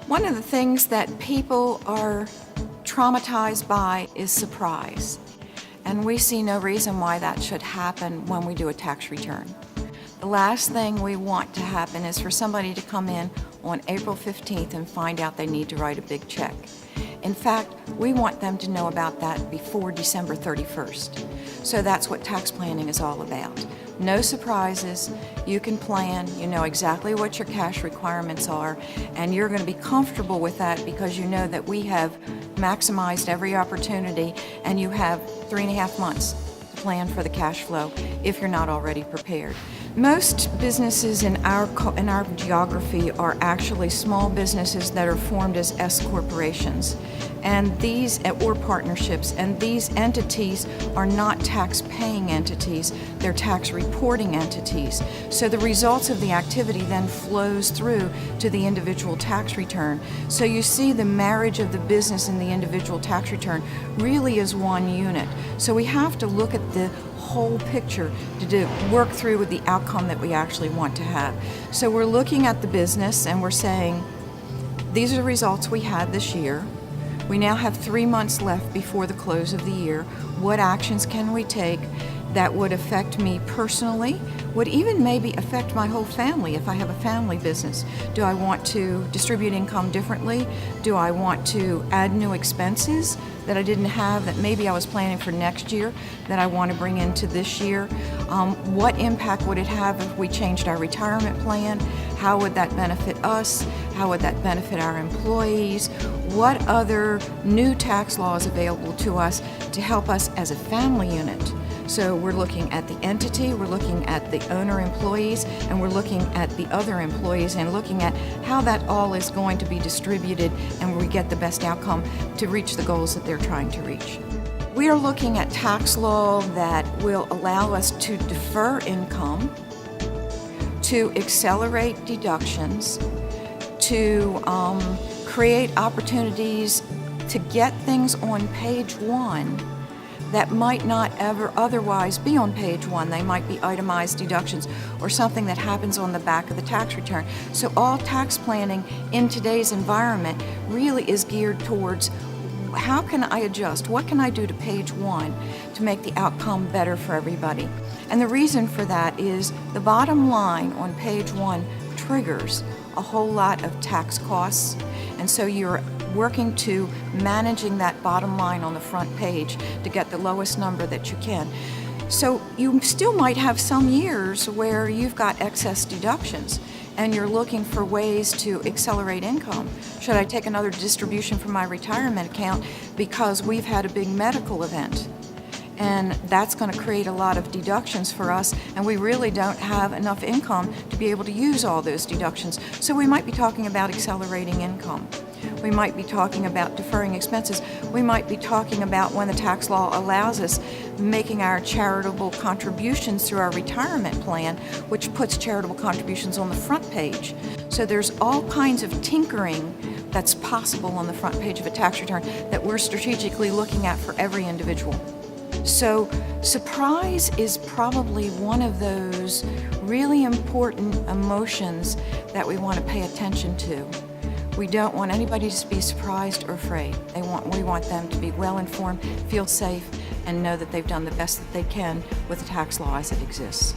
One of the things that people are traumatized by is surprise. And we see no reason why that should happen when we do a tax return. The last thing we want to happen is for somebody to come in on April 15th and find out they need to write a big check. In fact, we want them to know about that before December 31st. So that's what tax planning is all about. No surprises, you can plan, you know exactly what your cash requirements are, and you're going to be comfortable with that because you know that we have maximized every opportunity and you have 3.5 months to plan for the cash flow if you're not already prepared. Most businesses in our geography are actually small businesses that are formed as S corporations, and these or partnerships, and these entities are not tax-paying entities, they're tax reporting entities. So the results of the activity then flows through to the individual tax return. So you see the marriage of the business and the individual tax return really is one unit. So we have to look at the whole picture to work through with the outcome that we actually want to have. So we're looking at the business and we're saying, these are the results we had this year. We now have 3 months left before the close of the year. What actions can we take that would affect me personally, would even maybe affect my whole family if I have a family business? Do I want to distribute income differently? Do I want to add new expenses that I didn't have that maybe I was planning for next year that I want to bring into this year? What impact would it have if we changed our retirement plan? How would that benefit us? How would that benefit our employees? What other new tax laws available to us to help us as a family unit? So we're looking at the entity, we're looking at the owner employees, and we're looking at the other employees and looking at how that all is going to be distributed and we get the best outcome to reach the goals that they're trying to reach. We are looking at tax law that will allow us to defer income, to accelerate deductions, to create opportunities to get things on page one that might not ever otherwise be on page one. They might be itemized deductions or something that happens on the back of the tax return. So all tax planning in today's environment really is geared towards how can I adjust? What can I do to page one to make the outcome better for everybody? And the reason for that is the bottom line on page one triggers a whole lot of tax costs, and so you're working to managing that bottom line on the front page to get the lowest number that you can. So you still might have some years where you've got excess deductions and you're looking for ways to accelerate income. Should I take another distribution from my retirement account because we've had a big medical event? And that's going to create a lot of deductions for us, and we really don't have enough income to be able to use all those deductions. So we might be talking about accelerating income. We might be talking about deferring expenses. We might be talking about, when the tax law allows us, making our charitable contributions through our retirement plan, which puts charitable contributions on the front page. So there's all kinds of tinkering that's possible on the front page of a tax return that we're strategically looking at for every individual. So surprise is probably one of those really important emotions that we want to pay attention to. We don't want anybody to be surprised or afraid. We want them to be well informed, feel safe, and know that they've done the best that they can with the tax law as it exists.